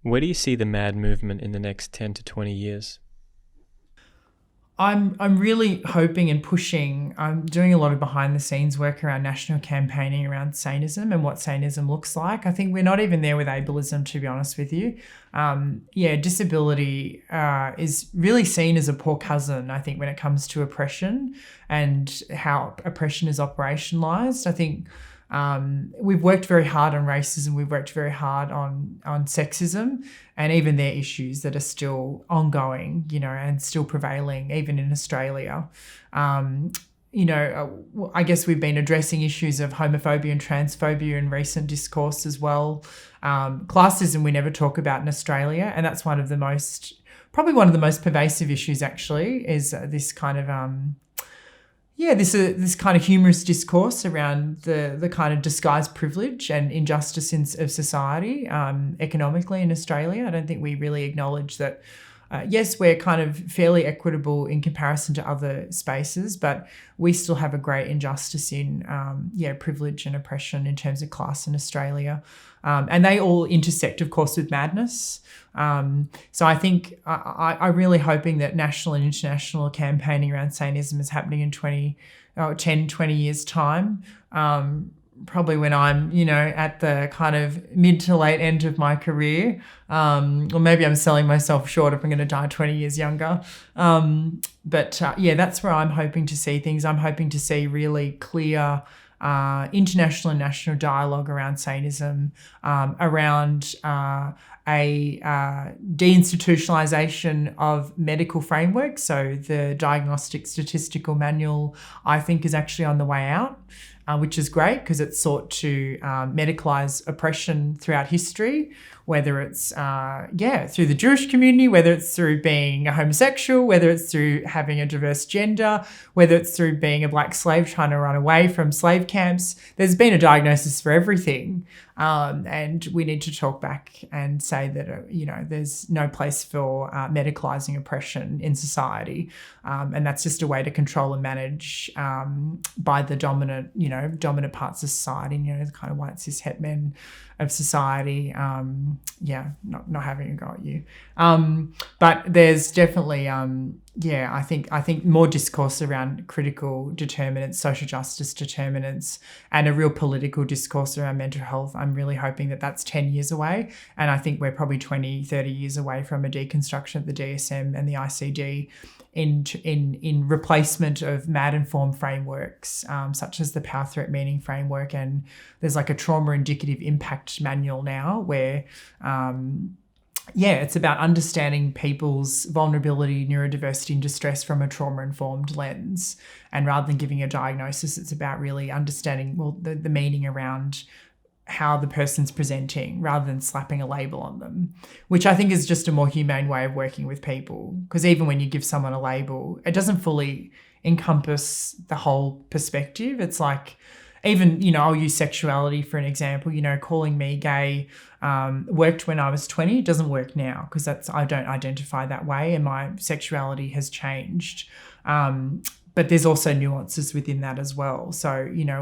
Where do you see the MAD movement in the next 10 to 20 years? I'm really hoping and pushing. I'm doing a lot of behind the scenes work around national campaigning around saneism and what saneism looks like. I think we're not even there with ableism, to be honest with you. Disability is really seen as a poor cousin, I think, when it comes to oppression and how oppression is operationalized. I think we've worked very hard on racism. We've worked very hard on sexism, and even their issues that are still ongoing, and still prevailing, even in Australia. I guess we've been addressing issues of homophobia and transphobia in recent discourse as well. Classism we never talk about in Australia, and that's probably one of the most pervasive issues. Actually, is this kind of this kind of humorous discourse around the kind of disguised privilege and injustice of society economically in Australia. I don't think we really acknowledge that. Yes, we're kind of fairly equitable in comparison to other spaces, but we still have a great injustice in privilege and oppression in terms of class in Australia. And they all intersect, of course, with madness. So I think I'm really hoping that national and international campaigning around saneism is happening in 10, 20 years' time. Probably when I'm, at the kind of mid to late end of my career, or maybe I'm selling myself short if I'm going to die 20 years younger. That's where I'm hoping to see things. I'm hoping to see really clear international and national dialogue around saneism, around a deinstitutionalisation of medical frameworks. So the Diagnostic Statistical Manual, I think, is actually on the way out, which is great because it's sought to medicalise oppression throughout history, whether it's through the Jewish community, whether it's through being a homosexual, whether it's through having a diverse gender, whether it's through being a black slave trying to run away from slave camps. There's been a diagnosis for everything. And we need to talk back and say that, there's no place for medicalising oppression in society. And that's just a way to control and manage by the dominant parts of society, the kind of white cis het men of society, not having a go at you. But there's definitely, I think more discourse around critical determinants, social justice determinants, and a real political discourse around mental health. I'm really hoping that that's 10 years away. And I think we're probably 20, 30 years away from a deconstruction of the DSM and the ICD in replacement of MAD-informed frameworks, such as the Power Threat Meaning Framework. And there's like a trauma indicative impact manual now where it's about understanding people's vulnerability, neurodiversity and distress from a trauma-informed lens. And rather than giving a diagnosis, it's about really understanding, the meaning around how the person's presenting rather than slapping a label on them, which I think is just a more humane way of working with people. Because even when you give someone a label, it doesn't fully encompass the whole perspective. It's like, even, I'll use sexuality for an example, calling me gay worked when I was 20, it doesn't work now because I don't identify that way and my sexuality has changed. But there's also nuances within that as well. So,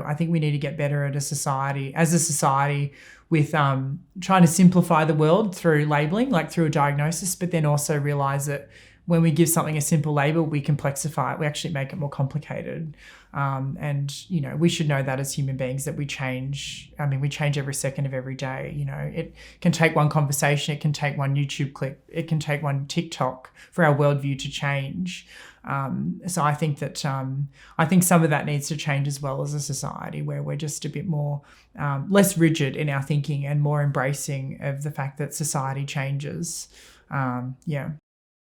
I think we need to get better as a society with trying to simplify the world through labelling, like through a diagnosis, but then also realise that when we give something a simple label, we complexify it. We actually make it more complicated. We should know that as human beings that we change. We change every second of every day. It can take one conversation, it can take one YouTube clip, it can take one TikTok for our worldview to change. So I think that I think some of that needs to change as well as a society, where we're just a bit more less rigid in our thinking and more embracing of the fact that society changes.